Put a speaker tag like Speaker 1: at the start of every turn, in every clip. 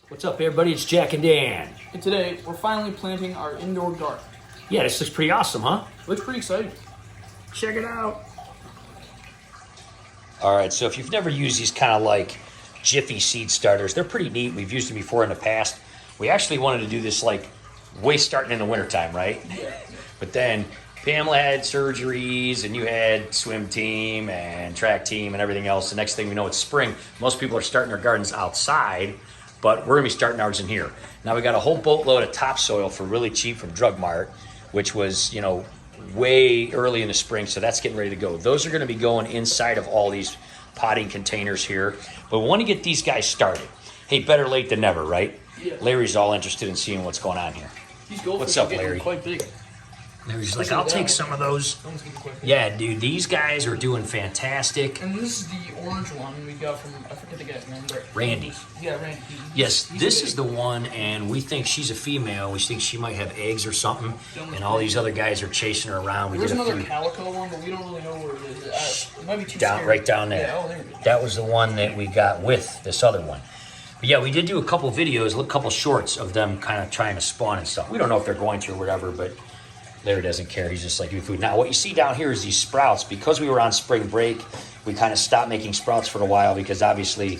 Speaker 1: What's up, everybody? It's Jack and Dan.
Speaker 2: And today, we're finally planting our indoor garden.
Speaker 1: Yeah, this looks pretty awesome, huh?
Speaker 2: Looks pretty exciting.
Speaker 1: Check it out. All right, so if you've never used these kind of like Jiffy seed starters, they're pretty neat. We've used them before in the past. We actually wanted to do this like way starting in the wintertime, right? But then Pamela had surgeries and you had swim team and track team and everything else. The next thing we know, it's spring. Most people are starting their gardens outside, but we're gonna be starting ours in here. Now we got a whole boatload of topsoil for really cheap from Drug Mart, which was, you know, way early in the spring, so that's getting ready to go. Those are gonna be going inside of all these potting containers here, but we wanna get these guys started. Hey, better late than never, right?
Speaker 2: Yeah.
Speaker 1: Larry's all interested in seeing what's going on here.
Speaker 2: These goldfish
Speaker 1: What's up,
Speaker 2: are getting
Speaker 1: Larry?
Speaker 2: quite big.
Speaker 1: Larry's like, I'll take some of those.
Speaker 2: That one's getting quite big.
Speaker 1: Yeah, dude, these guys are doing fantastic.
Speaker 2: And this is the orange one we got from, I forget the guy's name, but
Speaker 1: Randy.
Speaker 2: Yeah, Randy.
Speaker 1: Yes,
Speaker 2: He's
Speaker 1: this
Speaker 2: big.
Speaker 1: is the one, and we think she's a female. We think she might have eggs or something, and all these other guys are chasing her around. We
Speaker 2: There's
Speaker 1: did a
Speaker 2: another
Speaker 1: few
Speaker 2: calico one, but we don't really know where it is. It might be too
Speaker 1: down,
Speaker 2: scary.
Speaker 1: right down there.
Speaker 2: Yeah, oh, there it is.
Speaker 1: That was the one that we got with this other one. But yeah, we did do a couple videos, a couple shorts of them kind of trying to spawn and stuff. We don't know if they're going to or whatever, but Larry doesn't care. He's just like, give me food. Now, what you see down here is these sprouts. Because we were on spring break, we kind of stopped making sprouts for a while because obviously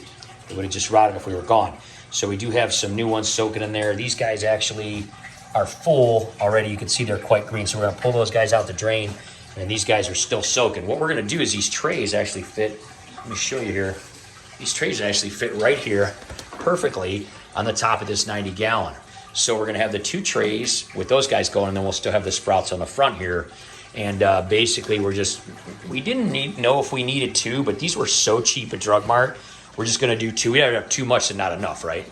Speaker 1: it would have just rotted if we were gone. So we do have some new ones soaking in there. These guys actually are full already. You can see they're quite green. So we're gonna pull those guys out the drain, and these guys are still soaking. What we're gonna do is these trays actually fit. Let me show you here. These trays actually fit right here perfectly on the top of this 90 gallon. So we're gonna have the two trays with those guys going, and then we'll still have the sprouts on the front here. And basically we didn't know if we needed two, but these were so cheap at Drug Mart. We're just gonna do two. We don't have too much and not enough, right?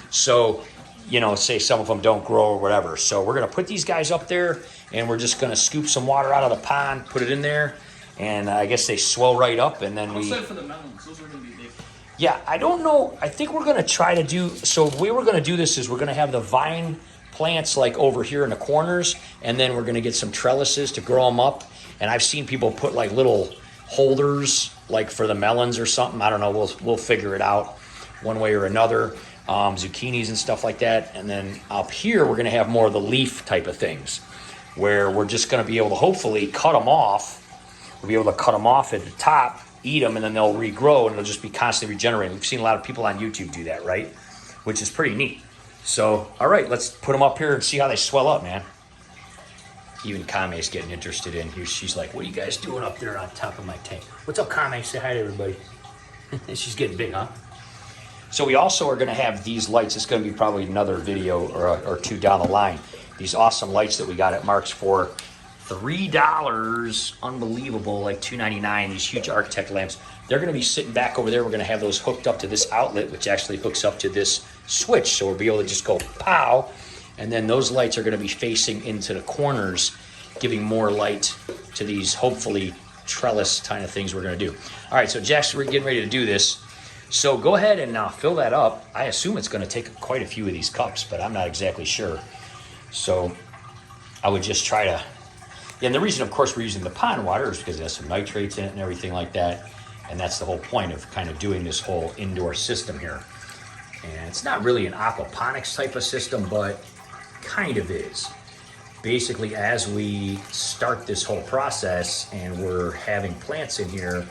Speaker 1: So, you know, say some of them don't grow or whatever. So we're gonna put these guys up there, and we're just gonna scoop some water out of the pond, put it in there, and I guess they swell right up, and then
Speaker 2: I'm
Speaker 1: we...
Speaker 2: excited for the melons. Those are going to be big.
Speaker 1: Yeah, I don't know. I think we're gonna try to do, so the way we're gonna do this is we're gonna have the vine plants like over here in the corners, and then we're gonna get some trellises to grow them up. And I've seen people put like little holders like for the melons or something. I don't know, we'll figure it out one way or another. Zucchinis and stuff like that. And then up here, we're gonna have more of the leaf type of things where we're just gonna be able to hopefully cut them off. We'll be able to cut them off at the top, eat them, and then they'll regrow, and it'll just be constantly regenerating. We've seen a lot of people on YouTube do that, right? Which is pretty neat. So, all right, let's put them up here and see how they swell up, man. Even Kame's getting interested in here. She's like, what are you guys doing up there on top of my tank? What's up, Kame? Say hi to everybody. She's getting big, huh? So we also are gonna have these lights. It's gonna be probably another video or two down the line. These awesome lights that we got at Mark's for $3, unbelievable, like $2.99, these huge architect lamps. They're gonna be sitting back over there. We're gonna have those hooked up to this outlet, which actually hooks up to this switch. So we'll be able to just go pow, and then those lights are gonna be facing into the corners, giving more light to these, hopefully, trellis kind of things we're gonna do. All right, so Jack's getting ready to do this. So go ahead and fill that up. I assume it's gonna take quite a few of these cups, but I'm not exactly sure. So I would just try to, and the reason, of course, we're using the pond water is because it has some nitrates in it and everything like that. And that's the whole point of kind of doing this whole indoor system here. And it's not really an aquaponics type of system, but kind of is. Basically, as we start this whole process and we're having plants in here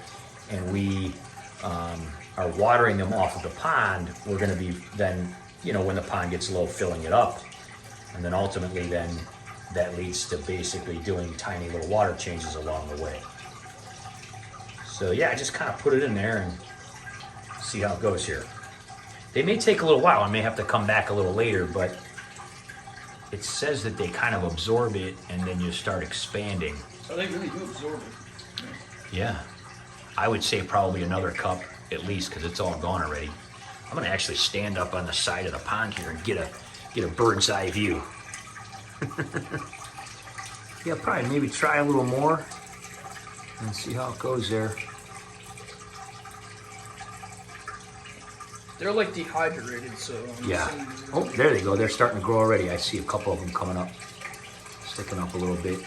Speaker 1: and we are watering them off of the pond, we're gonna be then, you know, when the pond gets low, filling it up. And then ultimately then that leads to basically doing tiny little water changes along the way. So yeah, I just kind of put it in there and see how it goes here. They may take a little while. I may have to come back a little later, but it says that they kind of absorb it and then you start expanding.
Speaker 2: So they really do absorb it.
Speaker 1: Yeah, I would say probably another cup at least because it's all gone already. I'm gonna actually stand up on the side of the pond here and get a bird's eye view. Yeah, probably maybe try a little more and see how it goes there.
Speaker 2: They're like dehydrated, so I'm
Speaker 1: Yeah.
Speaker 2: assuming-
Speaker 1: Oh, there they go. They're starting to grow already. I see a couple of them coming up, sticking up a little bit.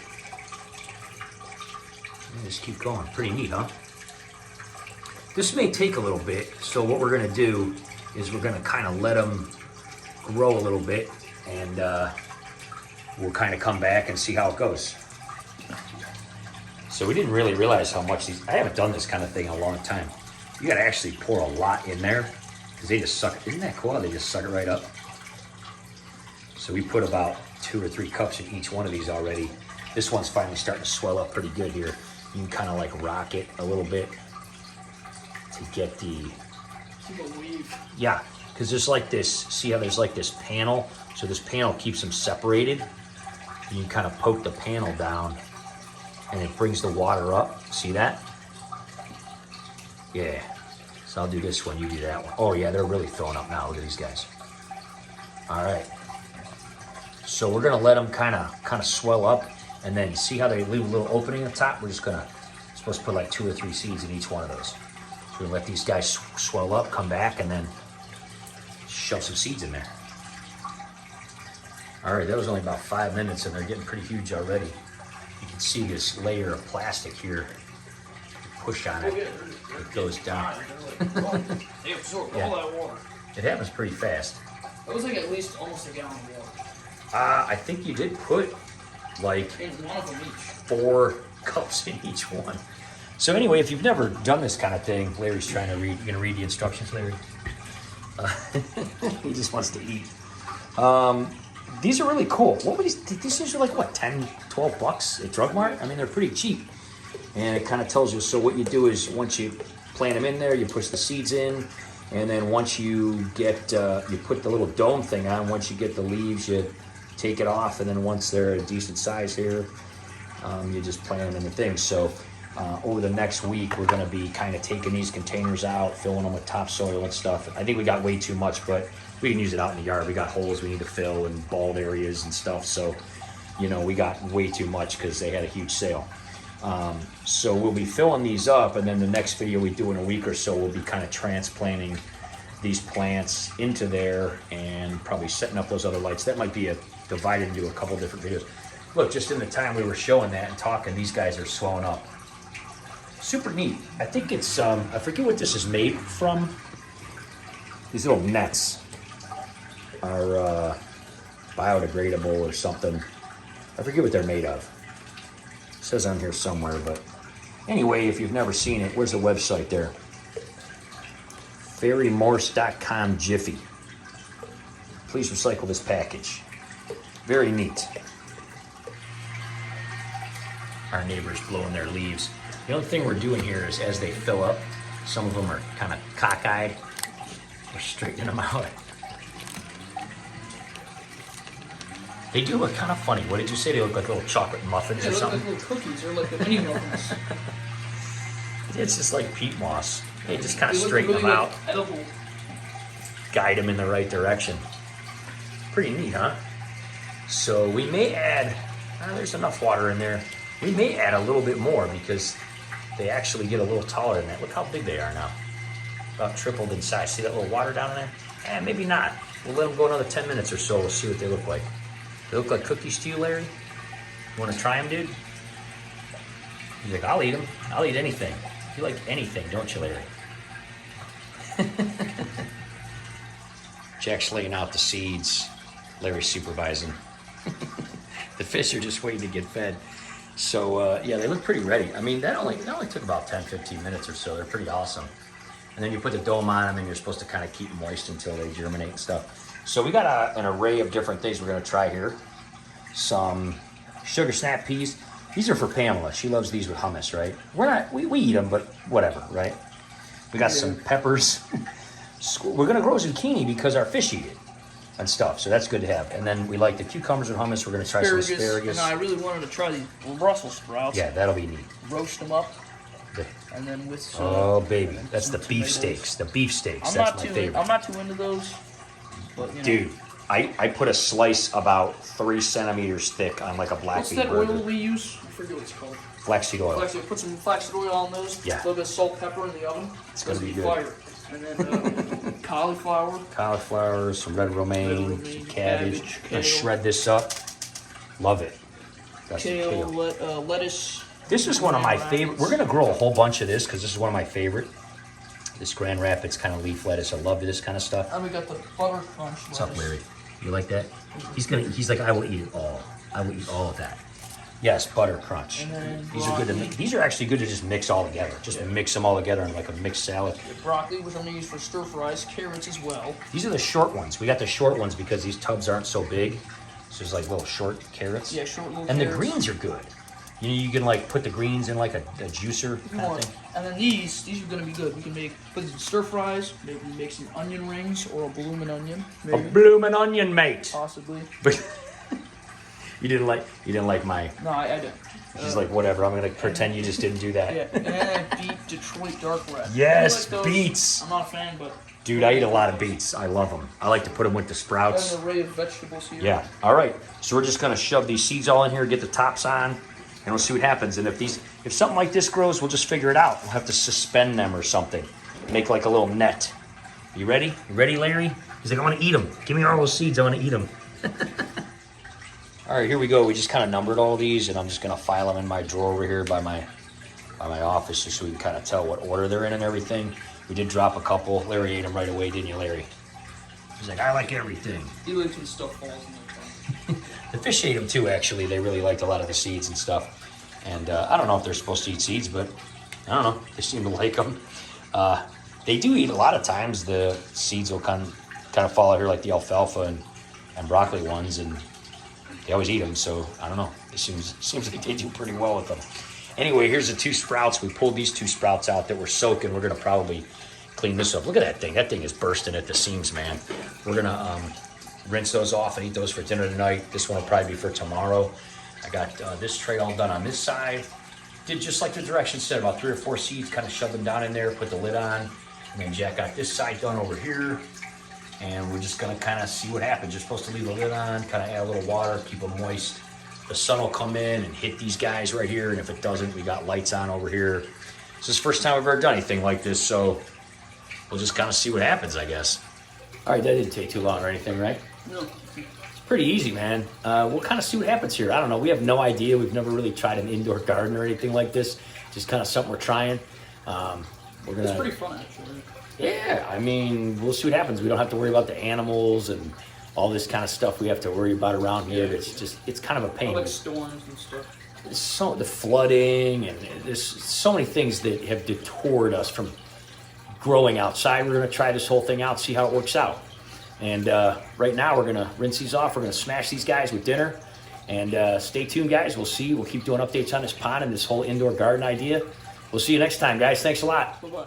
Speaker 1: Yeah, just keep going. Pretty neat, huh? This may take a little bit, so what we're gonna do is we're gonna kind of let them grow a little bit, and we'll kind of come back and see how it goes. So we didn't really realize how much these, I haven't done this kind of thing in a long time. You gotta actually pour a lot in there because they just suck, isn't that cool? They just suck it right up. So we put about 2 or 3 cups in each one of these already. This one's finally starting to swell up pretty good here. You can kind of like rock it a little bit to get the, yeah, because there's like this, see how there's like this panel? So this panel keeps them separated. You can kind of poke the panel down and it brings the water up. See that? Yeah. So I'll do this one, you do that one. Oh yeah, they're really filling up now. Look at these guys. All right. So we're gonna let them kind of swell up, and then see how they leave a little opening at the top. We're just gonna, supposed to put like 2 or 3 seeds in each one of those. So we're gonna let these guys swell up, come back, and then shove some seeds in there. All right, that was only about 5 minutes, and they're getting pretty huge already. You can see this layer of plastic here. Push on it, it goes down.
Speaker 2: They absorb
Speaker 1: Yeah.
Speaker 2: all that water.
Speaker 1: It happens pretty fast.
Speaker 2: It was like at least almost a gallon of water.
Speaker 1: I think you did put like
Speaker 2: In one of them each.
Speaker 1: 4 cups in each one. So anyway, if you've never done this kind of thing, Larry's trying to read. You gonna read the instructions, Larry? He just wants to eat. These are really cool. What were these are like what, 10, 12 bucks at Drug Mart? I mean, they're pretty cheap. And it kind of tells you, so what you do is once you plant them in there, you push the seeds in, and then once you get, you put the little dome thing on, once you get the leaves, you take it off, and then once they're a decent size here, you just plant them in the thing. So over the next week, we're gonna be kind of taking these containers out, filling them with topsoil and stuff. I think we got way too much, but we can use it out in the yard. We got holes we need to fill and bald areas and stuff. So, you know, we got way too much because they had a huge sale. So we'll be filling these up, and then the next video we do in a week or so, we'll be kind of transplanting these plants into there and probably setting up those other lights. That might be divided into a couple different videos. Look, just in the time we were showing that and talking, these guys are swelling up. Super neat. I think it's, I forget what this is made from. These little nets are biodegradable or something. I forget what they're made of. It says on here somewhere, but anyway, if you've never seen it, where's the website there? FairyMorse.com Jiffy. Please recycle this package. Very neat. Our neighbors blowing their leaves. The only thing we're doing here is as they fill up, some of them are kind of cockeyed. We're straightening them out. They do look kind of funny. What did you say? They look like little chocolate muffins
Speaker 2: They
Speaker 1: or
Speaker 2: look
Speaker 1: something?
Speaker 2: like little cookies. They're like the mini muffins.
Speaker 1: It's just like peat moss. They just kind of
Speaker 2: They look
Speaker 1: straighten
Speaker 2: really
Speaker 1: them out,
Speaker 2: like edible.
Speaker 1: guide them in the right direction. Pretty neat, huh? So we may add, there's enough water in there. We may add a little bit more because they actually get a little taller than that. Look how big they are now. About tripled in size. See that little water down there? Maybe not. We'll let them go another 10 minutes or so. We'll see what they look like. They look like cookies to you, Larry? You want to try them, dude? He's like, I'll eat them. I'll eat anything. You like anything, don't you, Larry? Jack's laying out the seeds. Larry's supervising. The fish are just waiting to get fed. So, yeah, they look pretty ready. I mean, that only took about 10, 15 minutes or so. They're pretty awesome. And then you put the dome on them, and you're supposed to kind of keep them moist until they germinate and stuff. So we got an array of different things we're going to try here. Some sugar snap peas. These are for Pamela. She loves these with hummus, right? We eat them, but whatever, right? We got some peppers. We're going to grow zucchini because our fish eat it and stuff. So that's good to have. And then we like the cucumbers with hummus. We're going to try some asparagus.
Speaker 2: And I really wanted to try these Brussels sprouts.
Speaker 1: Yeah, that'll be neat.
Speaker 2: Roast them up. And then with some,
Speaker 1: Oh, baby. That's the
Speaker 2: some
Speaker 1: beef
Speaker 2: tomatoes.
Speaker 1: steaks. The beef steaks.
Speaker 2: I'm
Speaker 1: That's
Speaker 2: not
Speaker 1: my
Speaker 2: too.
Speaker 1: favorite.
Speaker 2: I'm not too into those. But, you know.
Speaker 1: Dude, I put a slice about 3 centimeters thick on like a black
Speaker 2: What's
Speaker 1: bean
Speaker 2: that
Speaker 1: burger.
Speaker 2: oil we use? I forget what it's called.
Speaker 1: Flaxseed oil.
Speaker 2: Flaxseed. Put some flaxseed oil on those.
Speaker 1: Yeah.
Speaker 2: A little bit of salt, pepper in the oven.
Speaker 1: It's gonna be good.
Speaker 2: Fire. And then cauliflower.
Speaker 1: Cauliflower, some red romaine,
Speaker 2: Red romaine,
Speaker 1: some cabbage.
Speaker 2: cabbage,
Speaker 1: Gonna
Speaker 2: kale.
Speaker 1: shred this up. Love it. That's the
Speaker 2: Kale,
Speaker 1: kale.
Speaker 2: lettuce.
Speaker 1: This is one of my favorite. We're gonna grow a whole bunch of this because this is one of my favorite. this Grand Rapids kind of leaf lettuce. I love this kind of stuff.
Speaker 2: And we got the butter crunch.
Speaker 1: What's up, Larry? You like that? He's like, I will eat it all. I will eat all of that. Yes, butter crunch.
Speaker 2: And then
Speaker 1: These are good to mix. These are actually good to just mix all together. Just mix them all together in like a mixed salad.
Speaker 2: Broccoli, which I'm gonna use for stir fries. Carrots as well.
Speaker 1: These are the short ones. We got the short ones because these tubs aren't so big. So there's like little short carrots.
Speaker 2: Yeah, short little
Speaker 1: And the
Speaker 2: carrots.
Speaker 1: greens are good. You can like put the greens in like a juicer
Speaker 2: If you
Speaker 1: kind of
Speaker 2: want.
Speaker 1: thing.
Speaker 2: And then these are gonna be good. We can put these in stir fries. Maybe make some onion rings or a bloomin' onion.
Speaker 1: A
Speaker 2: Maybe.
Speaker 1: bloomin' onion, mate.
Speaker 2: Possibly.
Speaker 1: But you didn't like my.
Speaker 2: No, I didn't.
Speaker 1: She's like, whatever. I'm gonna pretend you just didn't do that.
Speaker 2: Yeah, and then I beat Detroit dark red.
Speaker 1: Yes,
Speaker 2: I like those.
Speaker 1: beets.
Speaker 2: I'm not a fan, but
Speaker 1: Dude, I eat a lot of beets. I love them. I like to put them with the
Speaker 2: there's
Speaker 1: sprouts.
Speaker 2: an array of vegetables here.
Speaker 1: Yeah. All right. So we're just gonna shove these seeds all in here, get the tops on, and we'll see what happens. And if something like this grows, we'll just figure it out. We'll have to suspend them or something. Make like a little net. You ready? You ready, Larry? He's like, I want to eat them. Give me all those seeds. I want to eat them. All right, here we go. We just kind of numbered all these, and I'm just gonna file them in my drawer over here by my office, just so we can kind of tell what order they're in and everything. We did drop a couple. Larry ate them right away, didn't you, Larry? He's like, I like everything.
Speaker 2: He likes when stuff falls in there.
Speaker 1: The fish ate them too, actually. They really liked a lot of the seeds and stuff. And I don't know if they're supposed to eat seeds, but I don't know. They seem to like them. They do eat a lot of times. The seeds will kind of fall out here like the alfalfa and broccoli ones, and they always eat them. So I don't know. It seems like they do pretty well with them. Anyway, here's the two sprouts. We pulled these two sprouts out that were soaking. We're going to probably clean this up. Look at that thing. That thing is bursting at the seams, man. We're going to rinse those off and eat those for dinner tonight. This one will probably be for tomorrow. I got this tray all done on this side. Did just like the directions said, about 3 or 4 seeds, kind of shoved them down in there, put the lid on. And then Jack got this side done over here. And we're just going to kind of see what happens. You're supposed to leave the lid on, kind of add a little water, keep them moist. The sun will come in and hit these guys right here. And if it doesn't, we got lights on over here. This is the first time I've ever done anything like this. So we'll just kind of see what happens, I guess. All right, that didn't take too long or anything, right?
Speaker 2: No.
Speaker 1: It's pretty easy, man. We'll kind of see what happens here. I don't know. We have no idea. We've never really tried an indoor garden or anything like this. Just kind of something we're trying. We're gonna.
Speaker 2: It's pretty fun, actually.
Speaker 1: Yeah, I mean, we'll see what happens. We don't have to worry about the animals and all this kind of stuff we have to worry about around here. It's kind of a
Speaker 2: I
Speaker 1: pain.
Speaker 2: like storms and stuff.
Speaker 1: So the flooding and there's so many things that have detoured us from growing outside. We're going to try this whole thing out, see how it works out. And right now we're going to rinse these off. We're going to smash these guys with dinner. And stay tuned, guys. We'll see. We'll keep doing updates on this pond and this whole indoor garden idea. We'll see you next time, guys. Thanks a lot.
Speaker 2: Bye-bye.